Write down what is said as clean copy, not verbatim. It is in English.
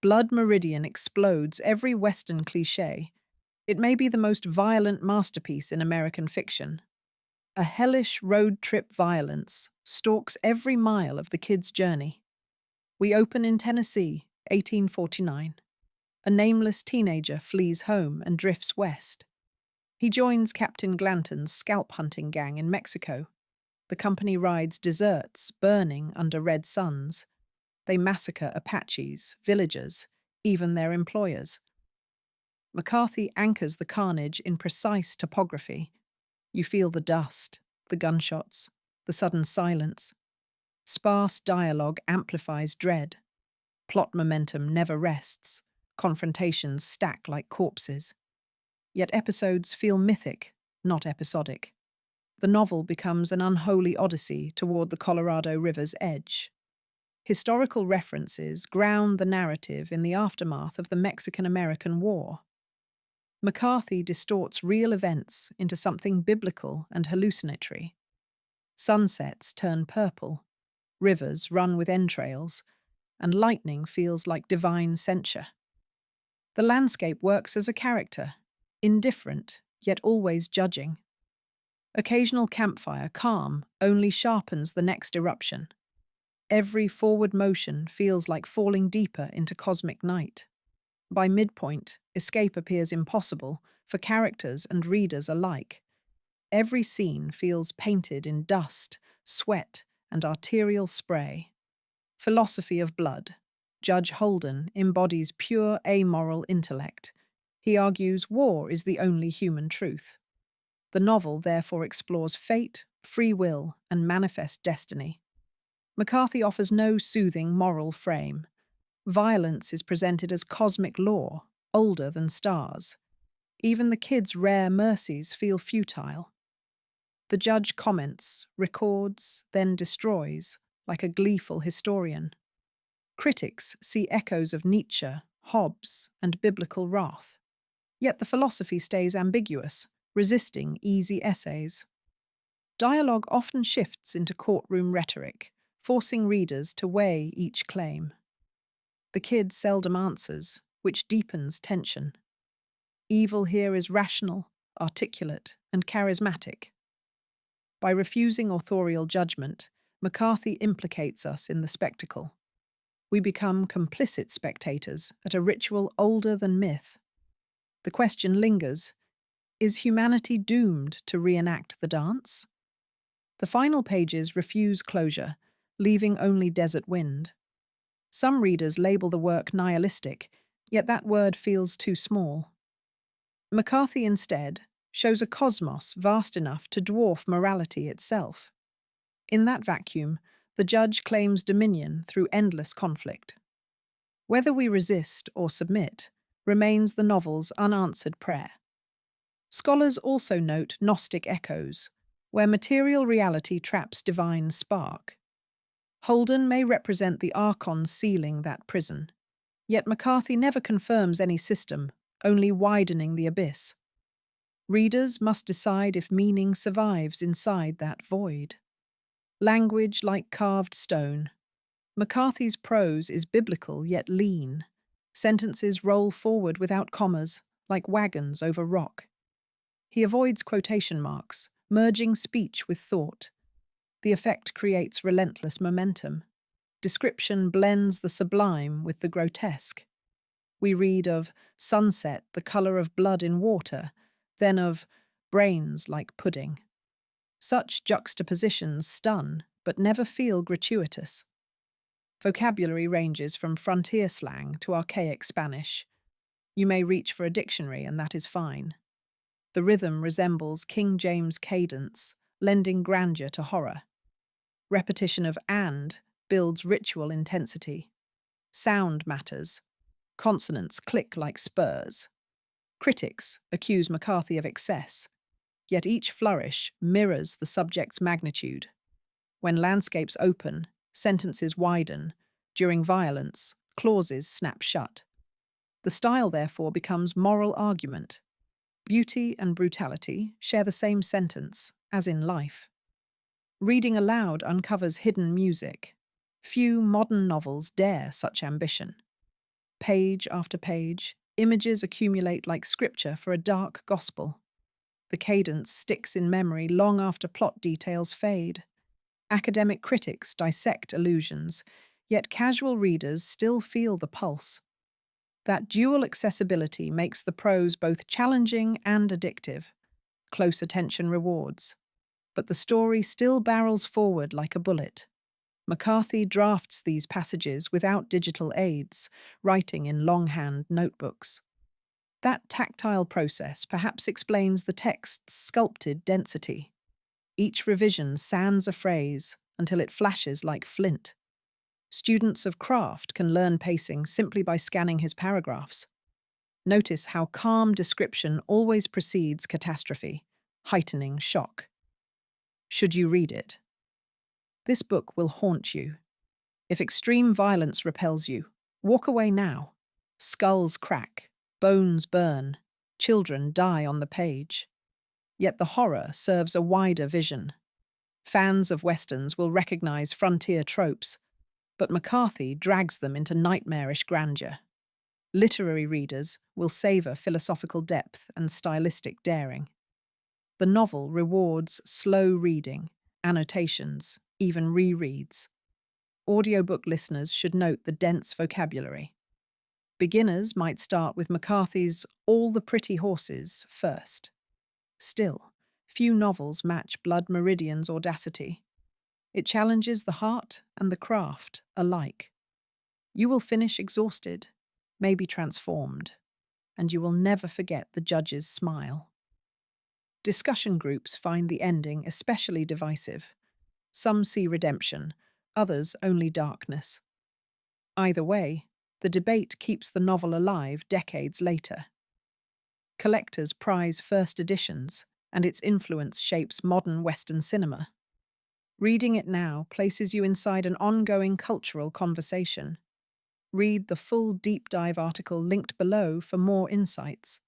Blood Meridian explodes every Western cliché. It may be the most violent masterpiece in American fiction. A hellish road trip violence stalks every mile of the kid's journey. We open in Tennessee, 1849. A nameless teenager flees home and drifts west. He joins Captain Glanton's scalp hunting gang in Mexico. The company rides deserts, burning under red suns. They massacre Apaches, villagers, even their employers. McCarthy anchors the carnage in precise topography. You feel the dust, the gunshots, the sudden silence. Sparse dialogue amplifies dread. Plot momentum never rests. Confrontations stack like corpses. Yet episodes feel mythic, not episodic. The novel becomes an unholy odyssey toward the Colorado River's edge. Historical references ground the narrative in the aftermath of the Mexican-American War. McCarthy distorts real events into something biblical and hallucinatory. Sunsets turn purple, rivers run with entrails, and lightning feels like divine censure. The landscape works as a character, indifferent, yet always judging. Occasional campfire, calm, only sharpens the next eruption. Every forward motion feels like falling deeper into cosmic night. By midpoint, escape appears impossible for characters and readers alike. Every scene feels painted in dust, sweat, and arterial spray. Philosophy of blood. Judge Holden embodies pure amoral intellect. He argues war is the only human truth. The novel therefore explores fate, free will, and manifest destiny. McCarthy offers no soothing moral frame. Violence is presented as cosmic law, older than stars. Even the kids' rare mercies feel futile. The judge comments, records, then destroys, like a gleeful historian. Critics see echoes of Nietzsche, Hobbes, and biblical wrath. Yet the philosophy stays ambiguous, resisting easy essays. Dialogue often shifts into courtroom rhetoric, forcing readers to weigh each claim. The kid seldom answers, which deepens tension. Evil here is rational, articulate, and charismatic. By refusing authorial judgment, McCarthy implicates us in the spectacle. We become complicit spectators at a ritual older than myth. The question lingers, is humanity doomed to reenact the dance? The final pages refuse closure, leaving only desert wind. Some readers label the work nihilistic, yet that word feels too small. McCarthy instead shows a cosmos vast enough to dwarf morality itself. In that vacuum, the judge claims dominion through endless conflict. Whether we resist or submit remains the novel's unanswered prayer. Scholars also note Gnostic echoes, where material reality traps divine spark. Holden may represent the archon sealing that prison, yet McCarthy never confirms any system, only widening the abyss. Readers must decide if meaning survives inside that void. Language like carved stone. McCarthy's prose is biblical yet lean. Sentences roll forward without commas, like wagons over rock. He avoids quotation marks, merging speech with thought. The effect creates relentless momentum. Description blends the sublime with the grotesque. We read of sunset, the color of blood in water, then of brains like pudding. Such juxtapositions stun, but never feel gratuitous. Vocabulary ranges from frontier slang to archaic Spanish. You may reach for a dictionary, and that is fine. The rhythm resembles King James cadence, lending grandeur to horror. Repetition of "and" builds ritual intensity. Sound matters. Consonants click like spurs. Critics accuse McCarthy of excess, yet each flourish mirrors the subject's magnitude. When landscapes open, sentences widen. During violence, clauses snap shut. The style, therefore, becomes moral argument. Beauty and brutality share the same sentence, as in life. Reading aloud uncovers hidden music. Few modern novels dare such ambition. Page after page, images accumulate like scripture for a dark gospel. The cadence sticks in memory long after plot details fade. Academic critics dissect allusions, yet casual readers still feel the pulse. That dual accessibility makes the prose both challenging and addictive. Close attention rewards. But the story still barrels forward like a bullet. McCarthy drafts these passages without digital aids, writing in longhand notebooks. That tactile process perhaps explains the text's sculpted density. Each revision sands a phrase until it flashes like flint. Students of craft can learn pacing simply by scanning his paragraphs. Notice how calm description always precedes catastrophe, heightening shock. Should you read it? This book will haunt you. If extreme violence repels you, walk away now. Skulls crack, bones burn, children die on the page. Yet the horror serves a wider vision. Fans of westerns will recognize frontier tropes, but McCarthy drags them into nightmarish grandeur. Literary readers will savor philosophical depth and stylistic daring. The novel rewards slow reading, annotations, even rereads. Audiobook listeners should note the dense vocabulary. Beginners might start with McCarthy's All the Pretty Horses first. Still, few novels match Blood Meridian's audacity. It challenges the heart and the craft alike. You will finish exhausted, maybe transformed, and you will never forget the judge's smile. Discussion groups find the ending especially divisive. Some see redemption, others only darkness. Either way, the debate keeps the novel alive decades later. Collectors prize first editions, and its influence shapes modern Western cinema. Reading it now places you inside an ongoing cultural conversation. Read the full deep dive article linked below for more insights.